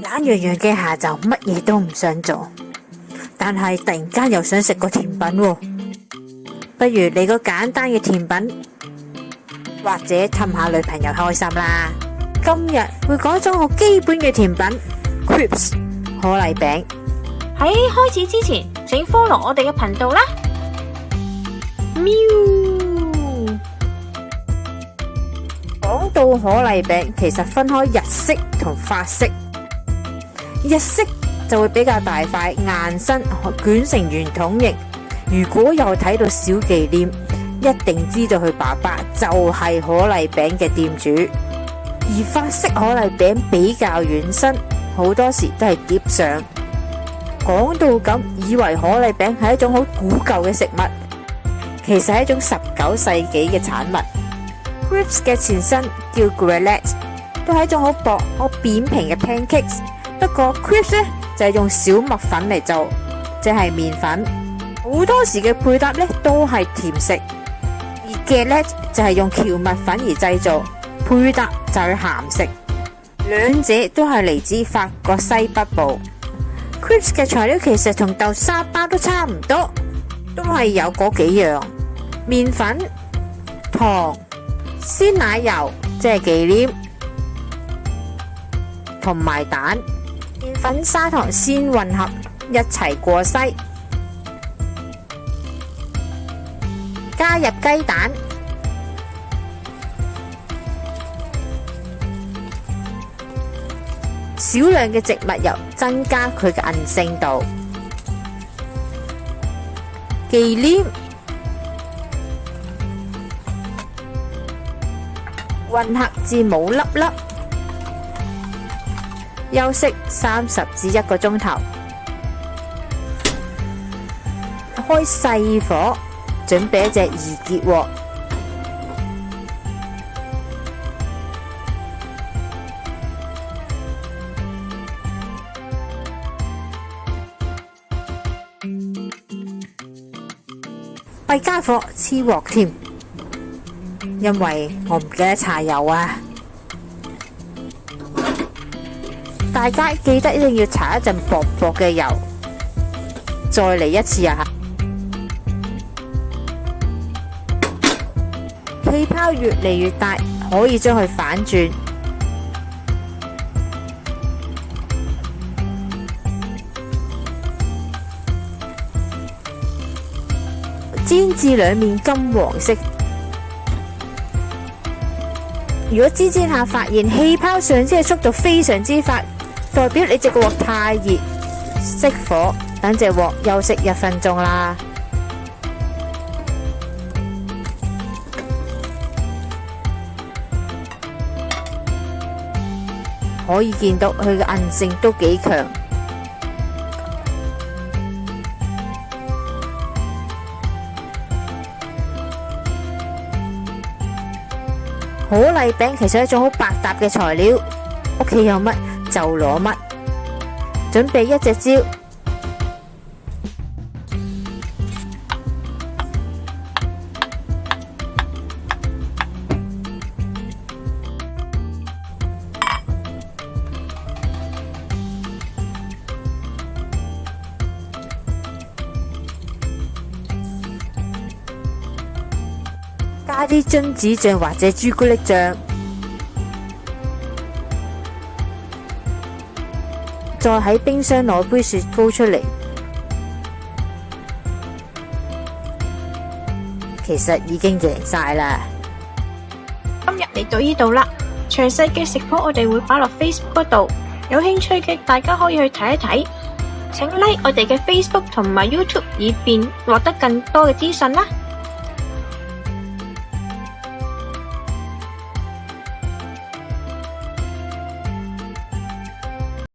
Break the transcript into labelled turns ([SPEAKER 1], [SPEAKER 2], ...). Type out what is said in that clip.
[SPEAKER 1] 懶洋洋嘅下晝乜嘢都唔想做，但係突然間又想食個甜品喎。不如嚟個簡單嘅甜品，或者氹下女朋友開心啦。今日會講種好基本嘅甜品 Crisps 可麗餅。
[SPEAKER 2] 喺開始之前，請 follow 我哋嘅頻道啦。喵！
[SPEAKER 1] 講到可麗餅，其實分開日式同法式。日式就會比較大塊、硬身、捲成圓筒形。如果有睇到小忌廉，一定知道佢爸爸就係可麗餅嘅店主。而法式可麗餅比較軟身，好多時都係碟上。講到咁，以為可麗餅係一種好古舊嘅食物，其實係一種19世紀嘅產物。Crisps 嘅前身叫 Galette， 都係一種好薄、好扁平嘅 pancakes。不過 Crisps 咧就係用小麥粉嚟做，即係麵粉。好多時嘅配搭咧都係甜食，而 Galette 就係用蕎麥粉而製造，配搭就係鹹食。兩者都係嚟自法國西北部。Crisps 嘅材料其實同豆沙包都差唔多，都係有嗰幾樣：麵粉、糖、鮮奶油即係忌廉，同埋蛋。麵粉、砂糖先混合一齊過篩，加入雞蛋，少量嘅植物油增加佢嘅韌性度。忌廉混合至冇粒粒，休息30至1個鐘頭，開細火準備一隻易結鑊。弊家伙黐鑊添，因為我唔記得搽油啊！大家記得一定要搽一陣薄薄嘅油，再嚟一次啊！氣泡越嚟越大，可以將佢反轉。煎至兩面金黃色。如果煎下發現氣泡上升嘅速度非常之快，代表你隻鑊太熱，熄火，等隻鑊休息1分鐘啦。可以見到佢嘅韌性都幾強。可麗餅其實係一種好百搭嘅材料，屋企有乜就攞乜。準備一隻蕉，加啲榛子醬或者朱古力醬，再喺冰箱攞杯雪糕出嚟。其實已經贏晒啦！
[SPEAKER 2] 今日嚟到呢度啦，詳細嘅食譜我哋會擺落 Facebook 嗰度，有興趣嘅大家可以去睇一睇。請 like 我哋嘅 Facebook 同埋 YouTube，以便獲得更多嘅資訊啦。